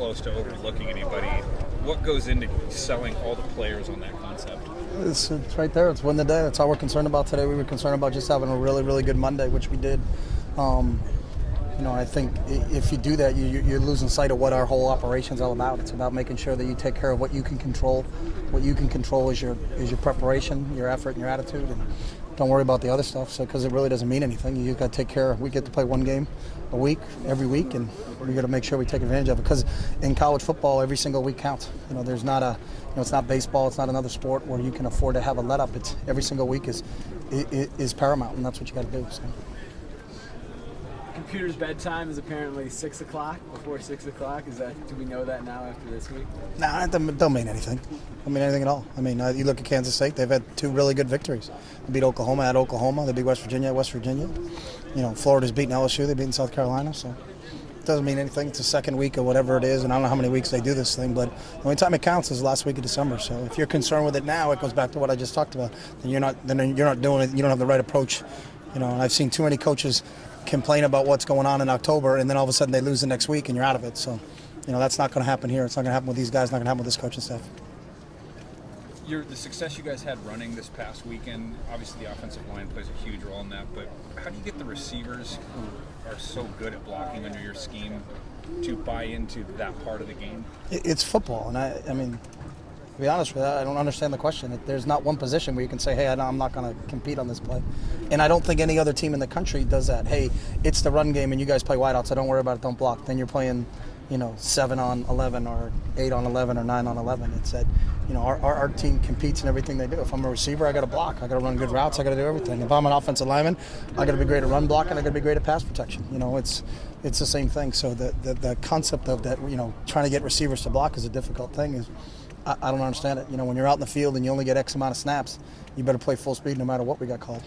close to overlooking anybody. What goes into selling all the players on that concept? It's right there. It's win the day. That's all we're concerned about today. We were concerned about just having a really, really good Monday, which we did. I think if you do that, you're losing sight of what our whole operation is all about. It's about making sure that you take care of what you can control. What you can control is your preparation, your effort, and your attitude, and don't worry about the other stuff. So, because it really doesn't mean anything, you got to take care. We get to play one game a week, every week, and we got to make sure we take advantage of it. Because in college football, every single week counts. There's not it's not baseball. It's not another sport where you can afford to have a let up. It's every single week is paramount, and that's what you got to do. So. Computer's bedtime is apparently 6 o'clock, before 6 o'clock. Do we know that now after this week? Nah, it don't mean anything. Don't mean anything at all. You look at Kansas State, they've had 2 really good victories. They beat Oklahoma at Oklahoma. They beat West Virginia at West Virginia. Florida's beaten LSU. They've beaten South Carolina. So it doesn't mean anything. It's the second week or whatever it is, and I don't know how many weeks they do this thing, but the only time it counts is the last week of December. So if you're concerned with it now, it goes back to what I just talked about. Then you're not doing it. You don't have the right approach. And I've seen too many coaches complain about what's going on in October, and then all of a sudden they lose the next week and you're out of it. So, that's not going to happen here. It's not going to happen with these guys. It's not going to happen with this coaching staff. The success you guys had running this past weekend, obviously the offensive line plays a huge role in that, but how do you get the receivers who are so good at blocking under your scheme to buy into that part of the game? It's football, and to be honest with you, I don't understand the question. There's not one position where you can say, hey, I'm not going to compete on this play. And I don't think any other team in the country does that. Hey, it's the run game and you guys play wideouts, so don't worry about it, don't block. Then you're playing, 7 on 11 or 8 on 11 or 9 on 11. It's that, our team competes in everything they do. If I'm a receiver, I got to block. I got to run good routes. I got to do everything. If I'm an offensive lineman, I got to be great at run blocking. I got to be great at pass protection. It's the same thing. So the concept of that, trying to get receivers to block is a difficult thing. I don't understand it. When you're out in the field and you only get X amount of snaps, you better play full speed no matter what we got called.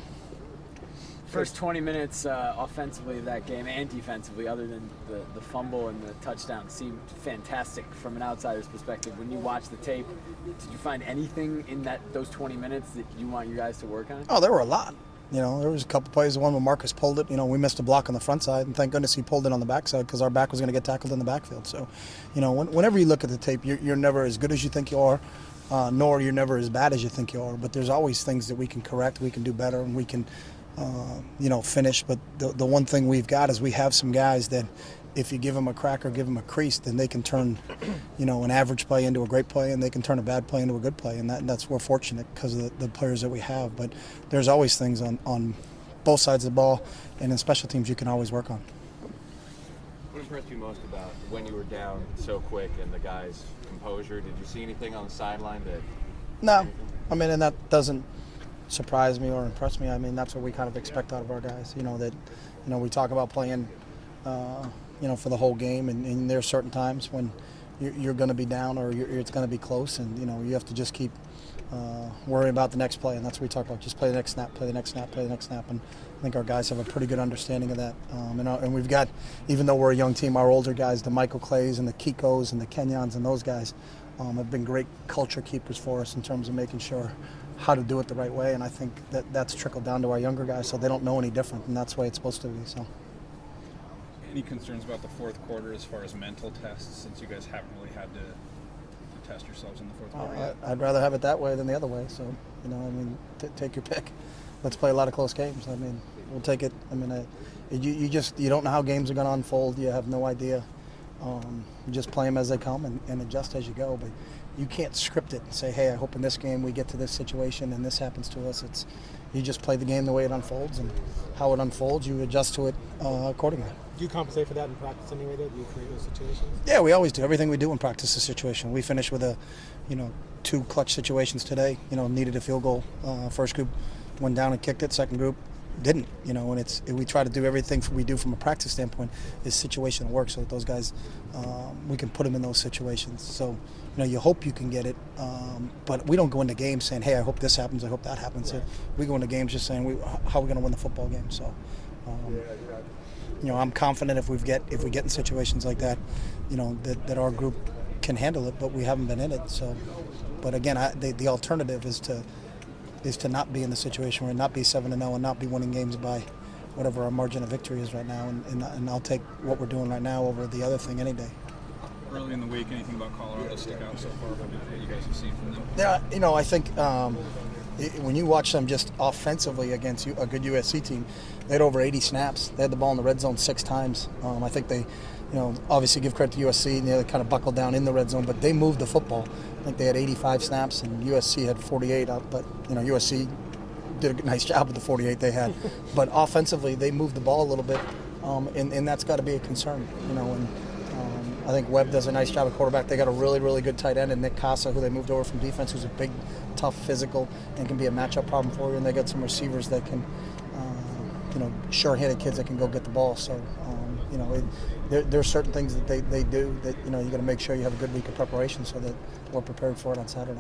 First 20 minutes offensively of that game and defensively, other than the fumble and the touchdown, seemed fantastic from an outsider's perspective. When you watch the tape, did you find anything in those 20 minutes that you want your guys to work on? Oh, there were a lot. There was a couple plays. The one where Marcus pulled it. We missed a block on the front side, and thank goodness he pulled it on the backside because our back was going to get tackled in the backfield. So, whenever you look at the tape, you're never as good as you think you are, nor you're never as bad as you think you are. But there's always things that we can correct, we can do better, and we can, finish. But the one thing we've got is we have some guys that if you give them a crack or give them a crease, then they can turn, an average play into a great play, and they can turn a bad play into a good play. And that's we're fortunate because of the players that we have. But there's always things on both sides of the ball, and in special teams you can always work on. What impressed you most about when you were down so quick and the guys' composure? Did you see anything on the sideline that? No, and that doesn't surprise me or impress me. That's what we kind of expect out of our guys. We talk about playing. For the whole game, and there are certain times when you're going to be down or it's going to be close, and you have to just keep worrying about the next play, and that's what we talk about. Just play the next snap, play the next snap, play the next snap, and I think our guys have a pretty good understanding of that. And we've got, even though we're a young team, our older guys, the Michael Clays and the Kikos and the Kenyans and those guys have been great culture keepers for us in terms of making sure how to do it the right way, and I think that's trickled down to our younger guys, so they don't know any different, and that's the way it's supposed to be. So. Any concerns about the fourth quarter as far as mental tests, since you guys haven't really had to test yourselves in the fourth quarter yet? I'd rather have it that way than the other way. So, take your pick. Let's play a lot of close games. We'll take it. You don't know how games are going to unfold. You have no idea. You just play them as they come and adjust as you go. But you can't script it and say, hey, I hope in this game we get to this situation and this happens to us. You just play the game the way it unfolds, and how it unfolds, you adjust to it accordingly. Do you compensate for that in practice anyway? Do you create those situations? Yeah, we always do. Everything we do in practice is a situation. We finished with 2 clutch situations today. Needed a field goal. First group went down and kicked it. Second group didn't. And we try to do everything we do from a practice standpoint is situational work, so that those guys, we can put them in those situations. So, you hope you can get it, but we don't go into games saying, hey, I hope this happens, I hope that happens. We go into games just saying, how are we going to win the football game? So, I'm confident if we get in situations like that, that our group can handle it, but we haven't been in it. So, but again, the alternative is to not be in the situation where not be 7-0 and not be winning games by whatever our margin of victory is right now, and I'll take what we're doing right now over the other thing any day. early in the week. Anything about Colorado stick out so far from what you guys have seen from them? Yeah, I think when you watch them just offensively against a good USC team, they had over 80 snaps. They had the ball in the red zone 6 times. I think they, obviously give credit to USC, and they kind of buckled down in the red zone, but they moved the football. I think they had 85 snaps, and USC had 48 out, but USC did a nice job with the 48 they had. But offensively, they moved the ball a little bit, and that's got to be a concern. And I think Webb does a nice job at quarterback. They got a really, really good tight end, and Nick Casa, who they moved over from defense, who's a big, tough, physical, and can be a matchup problem for you. And they got some receivers that can, sure-handed kids that can go get the ball. So, there's certain things that they do that you got to make sure you have a good week of preparation so that we're prepared for it on Saturday.